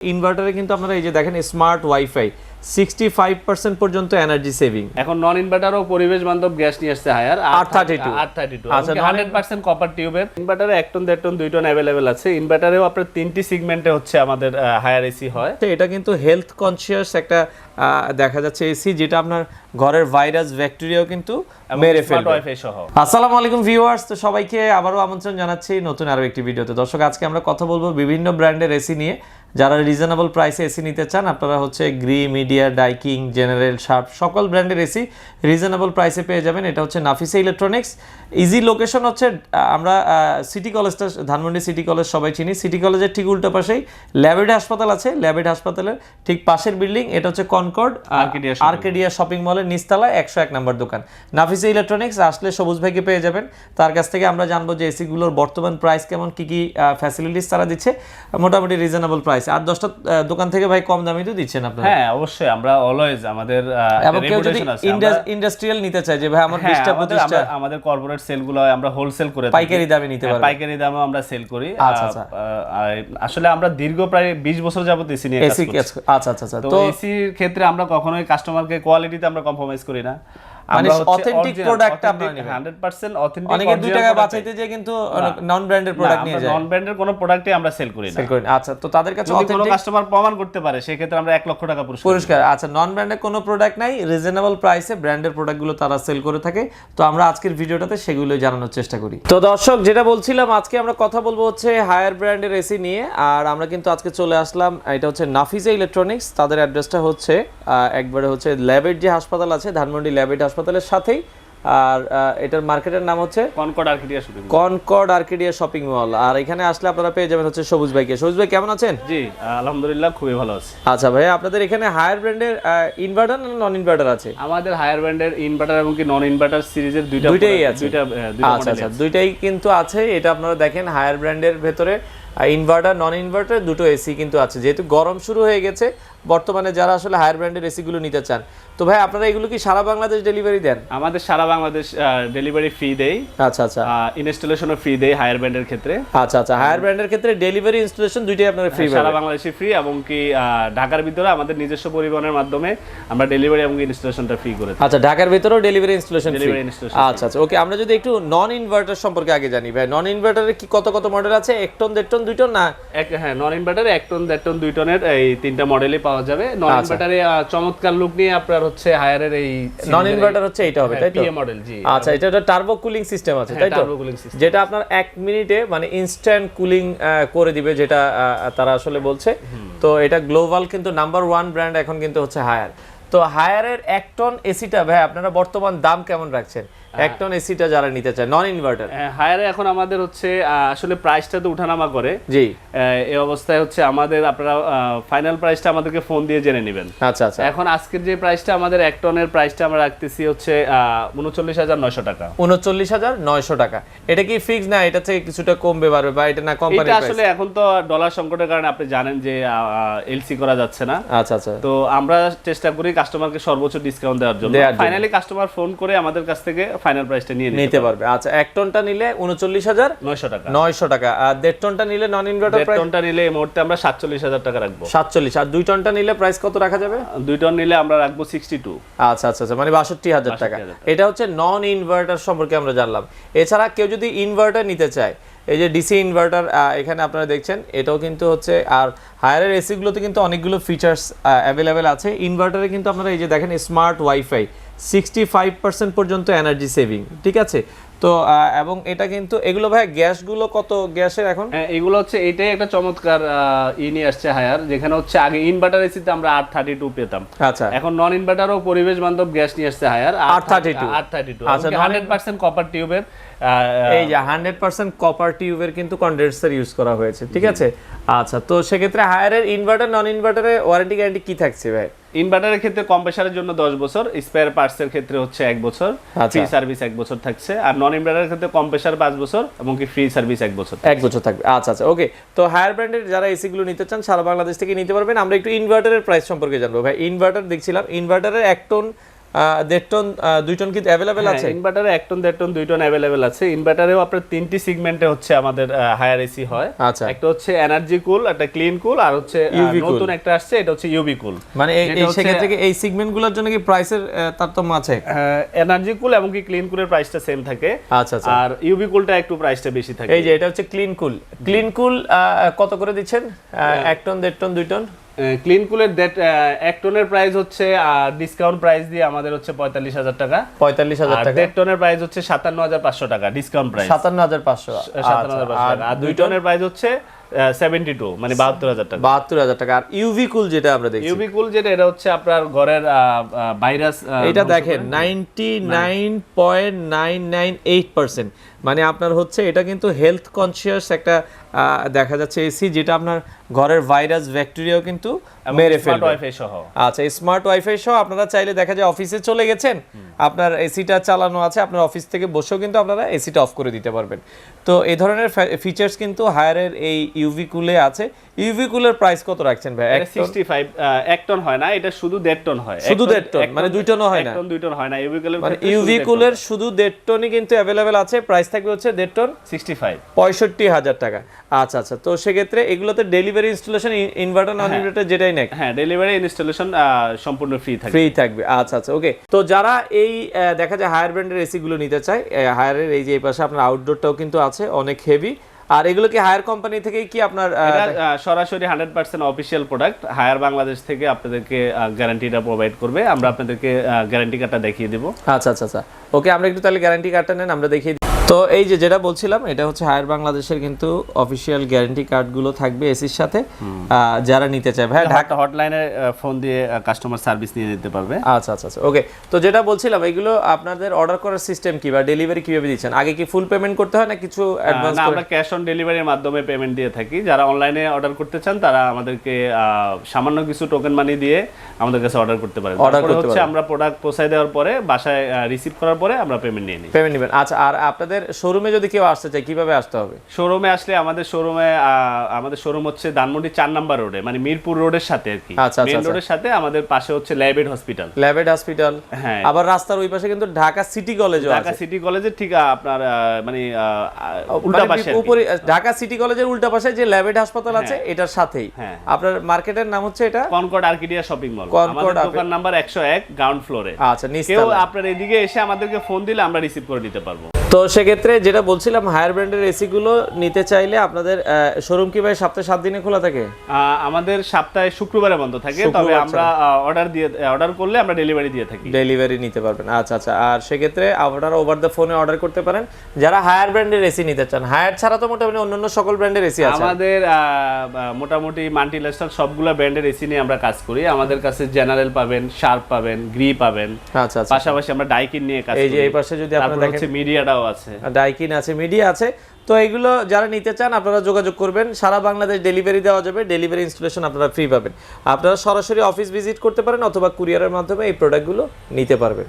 ইনভার্টারে কিন্তু আপনারা এই যে দেখেন স্মার্ট ওয়াইফাই 65% পর্যন্ত এনার্জি সেভিং। এখন নন ইনভার্টারও পরিবেশ বান্ধব গ্যাস নিয়ে আসছে হায়ার R32 আচ্ছা 100% কপার টিউবের। ইনভার্টারে 1 টন 1.5 টন 2 টন अवेलेबल আছে। ইনভার্টারেও আপনার তিনটি সেগমেন্টে হচ্ছে আমাদের হায়ার এসি হয়। তো এটা কিন্তু হেলথ কনসিয়াস একটা দেখা যাচ্ছে এসি, যেটা আপনার ঘরের ভাইরাস ব্যাকটেরিয়াও কিন্তু মেরে ফেলবে ওয়াইফাই সহ। আসসালামু আলাইকুম ভিউয়ার্স, তো সবাইকে আবারও আমন্ত্রণ জানাচ্ছি নতুন আরো একটি ভিডিওতে। দর্শক, আজকে আমরা কথা বলবো বিভিন্ন ব্র্যান্ডের এসি নিয়ে। যারা রিজনেবল প্রাইসে এসি নিতে চান, আপনারা হচ্ছে গ্রি, মিডিয়া, ডাইকিং, জেনারেল, শার্প সকল ব্র্যান্ডের এসি রিজনেবল প্রাইসে পেয়ে যাবেন। এটা হচ্ছে নাফিসা ইলেকট্রনিক্স। ইজি লোকেশন হচ্ছে আমরা সিটি কলেজটা, ধানমন্ডি সিটি কলেজ সবাই চিনি। সিটি কলেজের ঠিক উল্টো পাশেই ল্যাবেড হাসপাতাল আছে। ল্যাবেড হাসপাতালের ঠিক পাশের বিল্ডিং এটা হচ্ছে কনকর্ড আর্কেডিয়া শপিং মলের নিচতলায় 101 নম্বর দোকান নাফিসা ইলেকট্রনিক্স। আসলে সবুজ ভাইকে পেয়ে যাবেন। তার কাছ থেকে আমরা জানবো যে এসিগুলোর বর্তমান প্রাইস কেমন, কি কি ফ্যাসিলিটিস তারা দিচ্ছে। মোটামুটি রিজনেবল প্রাইস। আর 10টা দোকান থেকে ভাই কম দামে তো দিচ্ছেন আপনারা? হ্যাঁ, অবশ্যই। আমরা অলওয়েজ আমাদের রেপুটেশন আছে। ইন্ডাস্ট্রিয়াল নিতে চাই যে ভাই আমার 20টা 25টা, আমাদের কর্পোরেট সেলগুলো আমরা হোলসেল করে পাইকারি দামে নিতে পারবো। পাইকারি দামে আমরা সেল করি। আচ্ছা, আসলে আমরা দীর্ঘ প্রায় 20 বছর যাবত এসি নিয়ে কাজ করছি। আচ্ছা। তো এসির ক্ষেত্রে আমরা কখনোই কাস্টমারকে কোয়ালিটিতে আমরা কম্প্রোমাইজ করি না। মানে অথেন্টিক প্রোডাক্ট আপনারা নেবেন 100% অথেন্টিক। অনেকে 2 টাকা বাঁচাইতে যায় কিন্তু নন ব্র্যান্ডের প্রোডাক্ট নিয়ে যায়। নন ব্র্যান্ডের কোনো প্রোডাক্টই আমরা সেল করি না। আচ্ছা, তো তাদের কাছে যদি কোনো কাস্টমার প্রমাণ করতে পারে সেক্ষেত্রে আমরা 1 লক্ষ টাকা পুরস্কার। আচ্ছা, নন ব্র্যান্ডের কোনো প্রোডাক্ট নাই, রিজনেবল প্রাইসে ব্র্যান্ডের প্রোডাক্টগুলো তারা সেল করে থাকে। তো আমরা আজকের ভিডিওটাতে সেগুলোই জানানোর চেষ্টা করি। তো দর্শক, যেটা বলছিলাম, আজকে আমরা কথা বলবো হচ্ছে হায়ার ব্র্যান্ডের এসি নিয়ে। আর আমরা কিন্তু আজকে চলে আসলাম, এটা হচ্ছে নাফিসা ইলেকট্রনিক্স। তাদের অ্যাড্রেসটা হচ্ছে একবারে হচ্ছে ল্যাবেড যে হাসপাতাল আছে, ধানমন্ডি ল্যাবেড হাসপাতালের সাথেই। আর এটার মার্কেটের নাম হচ্ছে কনকর্ড আর্কেডিয়া শপিং মল। আর এখানে আসলে আপনারা পেয়ে যাবেন হচ্ছে সবুজ ভাইকে। সবুজ ভাই কেমন আছেন? জি আলহামদুলিল্লাহ, খুবই ভালো আছি। আচ্ছা ভাই, আপনাদের এখানে হায়ার ব্র্যান্ডের ইনভার্টার না নন ইনভার্টার আছে? আমাদের হায়ার ব্র্যান্ডের ইনভার্টার এবং কি নন ইনভার্টার সিরিজের দুইটাই আছে। আচ্ছা, দুইটাই কিন্তু আছে। এটা আপনারা দেখেন হায়ার ব্র্যান্ডের ভেতরে ইনভার্টার, নন ইনভার্টার দুটো এসি কিন্তু আছে। যেহেতু গরম শুরু হয়ে গেছে বর্তমানে, যারা আসলে হায়ার ব্র্যান্ডের এসিগুলো নিতে চান, তো ভাই আপনারা এগুলো কি সারা বাংলাদেশ ডেলিভারি দেন? আমাদের সারা বাংলাদেশ ডেলিভারি ফ্রি দেই। আচ্ছা, ইনস্টলেশনও ফ্রি দেই হায়ার ব্র্যান্ডের ক্ষেত্রে। আচ্ছা, হায়ার ব্র্যান্ডের ক্ষেত্রে ডেলিভারি ইনস্টলেশন দুইটাই আপনারা ফ্রি পাবেন। সারা বাংলাদেশে ফ্রি, এবং কি ঢাকার ভিতরে আমাদের নিজস্ব পরিবহনের মাধ্যমে আমরা ডেলিভারি এবং ইনস্টলেশনটা ফ্রি করে দিই। আচ্ছা, ঢাকার ভিতরেও ডেলিভারি ইনস্টলেশন ফ্রি। আচ্ছা, ওকে। আমরা যদি একটু নন ইনভার্টার সম্পর্কে আগে জানি ভাই, নন ইনভার্টারে কি কত মডেল আছে? 1 টন 1.5 টন 2 টন না? হ্যাঁ, নন ইনভার্টারে 1 টন 1.5 টন 2 টনের এই তিনটা মডেলই পাওয়া যাবে। নন ইনভার্টারে চমৎকার লুক নিয়ে আপনার হচ্ছে হায়ারের এই নন ইনভার্টার হচ্ছে এটা হবে, তাই তো? PA model. জি আচ্ছা, এটা টার্বো কুলিং সিস্টেম আছে, তাই তো? যেটা আপনার 1 মিনিটে মানে ইনস্ট্যান্ট কুলিং করে দিবে, যেটা তারা আসলে বলছে। তো এটা গ্লোবাল কিন্তু নাম্বার 1 ব্র্যান্ড এখন কিন্তু হচ্ছে হায়ার। তো হায়ারের 1 টন এসিটা ভাই আপনারা বর্তমান দাম কেমন রাখছেন? 1 টন এসিটা যারা নিতে চায় নন ইনভার্টার, হায়ারে এখন আমাদের হচ্ছে আসলে প্রাইসটা তো উঠানামা করে। জি, এই অবস্থায় হচ্ছে আমাদের আপনারা ফাইনাল প্রাইসটা আমাদেরকে ফোন দিয়ে জেনে নেবেন। আচ্ছা, এখন আজকের যে প্রাইসটা আমাদের 1 টনের প্রাইসটা আমরা রাখতেছি হচ্ছে 39,900 টাকা। 39,900 টাকা। এটা কি ফিক্স না? এটা থেকে কিছুটা কমবে বাড়বে বা এটা না কোম্পানি প্রাইস? এটা আসলে এখন তো ডলার সংকটের কারণে আপনি জানেন যে এলসি করা যাচ্ছে না। আচ্ছা, তো আমরা চেষ্টা করি কাস্টমারকে সর্বোচ্চ ডিসকাউন্ট দেওয়ার জন্য। ফাইনালি কাস্টমার ফোন করে আমাদের কাছ থেকে ফাইনাল প্রাইসটা নিতে পারবে। আচ্ছা, 1 টনটা নিলে 39,900 টাকা। 900 টাকা। আর 1.5 টনটা নিলে নন ইনভার্টার প্রাইস? 1.5 টনটা নিলে এই মুহূর্তে আমরা 47,000 টাকা রাখবো। 47। আর 2 টনটা নিলে প্রাইস কত রাখা যাবে? 2 টন নিলে আমরা রাখবো 62। আচ্ছা, মানে 62,000 টাকা। এটা হচ্ছে নন ইনভার্টার সম্পর্কে আমরা জানলাম। এছাড়া কেউ যদি ইনভার্টার নিতে চায়, এই যে ডিসি ইনভার্টার এখানে আপনারা দেখছেন, এটাও কিন্তু হচ্ছে। আর হায়ারের এসিগুলোতে কিন্তু অনেকগুলো ফিচার্স অ্যাভেলেবেল আছে। ইনভার্টারে কিন্তু আপনারা এই যে দেখেন স্মার্ট ওয়াইফাই 65% পর্যন্ত এনার্জি সেভিং, ঠিক আছে? তো এবং এটা কিন্তু এগুলো ভাই গ্যাসগুলো কত গ্যাসের এখন? এগুলো হচ্ছে এটাই একটা চমৎকার নিয়ে আসছে হায়ার, যেখানে হচ্ছে আগে ইনভার্টার এসিতে আমরা R32 পেতাম। আচ্ছা, এখন নন ইনভার্টারও পরিবেশ বান্ধব গ্যাস নিয়ে আসছে হায়ার R32। আচ্ছা, 100% কপার টিউবের। এই যে 100% কপার টিউবের কিন্তু কন্ডেন্সার ইউজ করা হয়েছে, ঠিক আছে? আচ্ছা, তো সেক্ষেত্রে হায়ারের ইনভার্টার নন ইনভার্টারে ওয়ারেন্টি গ্যারান্টি কি থাকছে ভাই? ইনভার্টারের ক্ষেত্রে কম্প্রেসারের জন্য 10 বছর, স্পেয়ার পার্টসের ক্ষেত্রে হচ্ছে 1 বছর, ফ্রি সার্ভিস 1 বছর থাকছে। আর নন ইনভার্টারের ক্ষেত্রে কম্প্রেসার 5 বছর এবং কি ফ্রি সার্ভিস 1 বছর থাকবে। আচ্ছা, ওকে। তো হায়ার ব্র্যান্ডের যারা এসি গুলো নিতে চান সারা বাংলাদেশ থেকে নিতে পারবেন। আমরা একটু ইনভার্টারের প্রাইস সম্পর্কে জানবো ভাই। ইনভার্টার দেখছিলাম, ইনভার্টারের 1 টন 1.5 টন 2 টন কি अवेलेबल আছে? ইনভার্টারে 1 টন 1.5 টন 2 টন अवेलेबल আছে। ইনভার্টারেও আপনার তিনটি সেগমেন্টে হচ্ছে আমাদের হায়ার এসি হয়। একটা হচ্ছে এনার্জি কুল, একটা ক্লিন কুল, আর হচ্ছে নতুন একটা আসছে এটা হচ্ছে ইউভি কুল। মানে এই সেক্ষেত্রে কি এই সেগমেন্টগুলোর জন্য কি প্রাইসের তারতম্য আছে? এনার্জি কুল এবং কি ক্লিন কুলের প্রাইসটা সেম থাকে। আচ্ছা আচ্ছা। আর ইউভি কুলটা একটু প্রাইসটা বেশি থাকে। এই যে এটা হচ্ছে ক্লিন কুল। ক্লিন কুল কত করে দিচ্ছেন? 1 টন 1.5 টন 2 টন? ক্লিন কুলের 1 টনের প্রাইস হচ্ছে ডিসকাউন্ট প্রাইস দিয়ে আমাদের হচ্ছে 45,000 টাকা। 45,000 টাকা। 1.5 টনের প্রাইস হচ্ছে 57,500 টাকা ডিসকাউন্ট প্রাইস। 57,500। 57,500 আর 2 টনের প্রাইস হচ্ছে 72 মানে 72,000 টাকা। 72,000 টাকা। আর ইউভি কুল যেটা আমরা দেখছি, ইউভি কুল যেটা এটা হচ্ছে আপনার ঘরের ভাইরাস, এটা দেখেন 99.998%, মানে আপনার হচ্ছে এটা কিন্তু হেলথ কনসিয়াস একটা দেখা যাচ্ছে এসি, যেটা আপনার ঘরের ভাইরাস ব্যাকটেরিয়াও কিন্তু মেরে ফেলবে। স্মার্ট ওয়াইফাই সহ। আচ্ছা, স্মার্ট ওয়াইফাই সহ আপনারা চাইলে দেখা যায় অফিসে চলে গেছেন, আপনার এসিটা চালানো আছে, আপনার অফিস থেকে বসেও কিন্তু আপনারা এসিটা অফ করে দিতে পারবেন। তো এই ধরনের ফিচার্স কিন্তু হায়ারের এই ইউভি কুলে আছে। ইউভি কুলের প্রাইস কত রাখছেন ভাই? 65। 1 টন হয় না, এটা শুধু 1.5 টন হয়। শুধু 1.5 টন, মানে 2 টনও হয় না? 1 টন 2 টন হয় না ইউভি কুলের। মানে ইউভি কুলের শুধু 1.5 টনই কিন্তু अवेलेबल আছে। প্রাইস থাকবে হচ্ছে 1.5 টন 65,000 টাকা। আচ্ছা আচ্ছা। তো সেক্ষেত্রে এগুলোতে ডেলিভারি ইনস্টলেশন ইনভার্টার নন ইনভার্টার যেটাই নেই, হ্যাঁ ডেলিভারি ইনস্টলেশন সম্পূর্ণ ফ্রি থাকবে। আচ্ছা আচ্ছা, ওকে। তো যারা এই দেখা যায় হায়ার ব্র্যান্ডের এসি গুলো নিতে চায়, হায়ারের এই যে এই পাশে আপনার আউটডোরটাও কিন্তু আছে অনেক হেভি। আর এগুলো কি হায়ার কোম্পানি থেকে কি আপনার সরাসরি 100% অফিশিয়াল প্রোডাক্ট হায়ার বাংলাদেশ থেকে আপনাদেরকে গ্যারান্টিটা প্রোভাইড করবে। আমরা আপনাদেরকে গ্যারান্টি কার্ডটা দেখিয়ে দেব। আচ্ছা আচ্ছা আচ্ছা, ওকে। আমরা একটু তাহলে গ্যারান্টি কার্ডটা নেন, আমরা দেখিয়ে। তো এই যে যেটা বলছিলাম, এটা হচ্ছে হায়ার বাংলাদেশের কিন্তু অফিশিয়াল গ্যারান্টি কার্ডগুলো থাকবে এসির সাথে, যারা নিতে চায়। ভাই ঢাকা হটলাইনে ফোন দিয়ে কাস্টমার সার্ভিস নিয়ে নিতে পারবে। আচ্ছা আচ্ছা আচ্ছা, ওকে। তো যেটা বলছিলাম, এগুলো আপনাদের অর্ডার করার সিস্টেম কি বা ডেলিভারি কিভাবে দিচ্ছেন? আগে কি ফুল পেমেন্ট করতে হয় না কিছু অ্যাডভান্স? না, আমরা ক্যাশ অন ডেলিভারির মাধ্যমে পেমেন্ট দিয়ে থাকি। যারা অনলাইনে অর্ডার করতে চান তারা আমাদেরকে সামান্য কিছু টোকেন মানি দিয়ে আমাদের কাছে অর্ডার করতে পারেন। তারপরে হচ্ছে আমরা প্রোডাক্ট পৌঁছায় দেওয়ার পরে বাসায় রিসিভ করার পরে আমরা পেমেন্ট নিয়ে নিই। পেমেন্ট নেবেন। আচ্ছা, আর আপনাদের শোরুমে যদি কেউ আসতে চায় কিভাবে আসতে হবে? শোরুমে আসলে আমাদের শোরুম হচ্ছে ধানমন্ডি 4 নাম্বার রোডে, মানে মিরপুর রোডের সাথে আর কি। মেইন রোডের সাথে আমাদের পাশে হচ্ছে ল্যাবেড হসপিটাল। হ্যাঁ, আবার রাস্তার ওই পাশে কিন্তু ঢাকা সিটি কলেজও আছে। ঢাকা সিটি কলেজের ঠিক আপনার মানে উল্টা পাশে, উপরে ঢাকা সিটি কলেজের উল্টা পাশে যে ল্যাবেড হাসপাতাল আছে এটার সাথেই। আপনার মার্কেটের নাম হচ্ছে এটা কনকর্ড আর্কিডিয়া শপিং মল। আমাদের দোকান নাম্বার 101 গ্রাউন্ড ফ্লোরে। আচ্ছা, কেউ আপনার এদিকে এসে আমাদেরকে ফোন দিলে আমরা রিসিভ করে দিতে পারবো। তো সেক্ষেত্রে যেটা বলছিলাম, হায়ার ব্র্যান্ডের এসি গুলো নিতে চাইলে আপনাদের শোরুম কি ভাই সপ্তাহে 7 দিনে খোলা থাকে? আমাদের সপ্তাহে শুক্রবারে বন্ধ থাকে, তবে আমরা অর্ডার করলে আমরা ডেলিভারি দিয়ে থাকি। ডেলিভারি নিতে পারবেন। আচ্ছা আচ্ছা। আর সেক্ষেত্রে আপনারা ওভার দ্য ফোনে অর্ডার করতে পারেন যারা হায়ার ব্র্যান্ডের এসি নিতে চান। হায়ার ছাড়া তো মোটামুটি অন্যান্য সকল ব্র্যান্ডের এসি আছে আমাদের। মোটামুটি মাল্টিনেশনাল সবগুলা ব্র্যান্ডের এসি নিয়ে আমরা কাজ করি। আমাদের কাছে জেনারেল পাবেন, শার্প পাবেন, গ্রি পাবেন। আচ্ছা আচ্ছা। পাশাপাশি আমরা ডাইকিন নিয়ে কাজ করি। এই যে এই পাশে যদি আপনারা দেখেন মিডিয়াটাও আছে, ডাইকিন আছে, মিডিয়া আছে। তো এগুলো যারা নিতে চান আপনারা যোগাযোগ করবেন। সারা বাংলাদেশ ডেলিভারি দেওয়া যাবে, ডেলিভারি ইনস্টলেশন আপনারা ফ্রি পাবেন। আপনারা সরাসরি অফিস ভিজিট করতে পারেন অথবা কুরিয়ারের মাধ্যমে এই প্রোডাক্টগুলো নিতে পারবেন।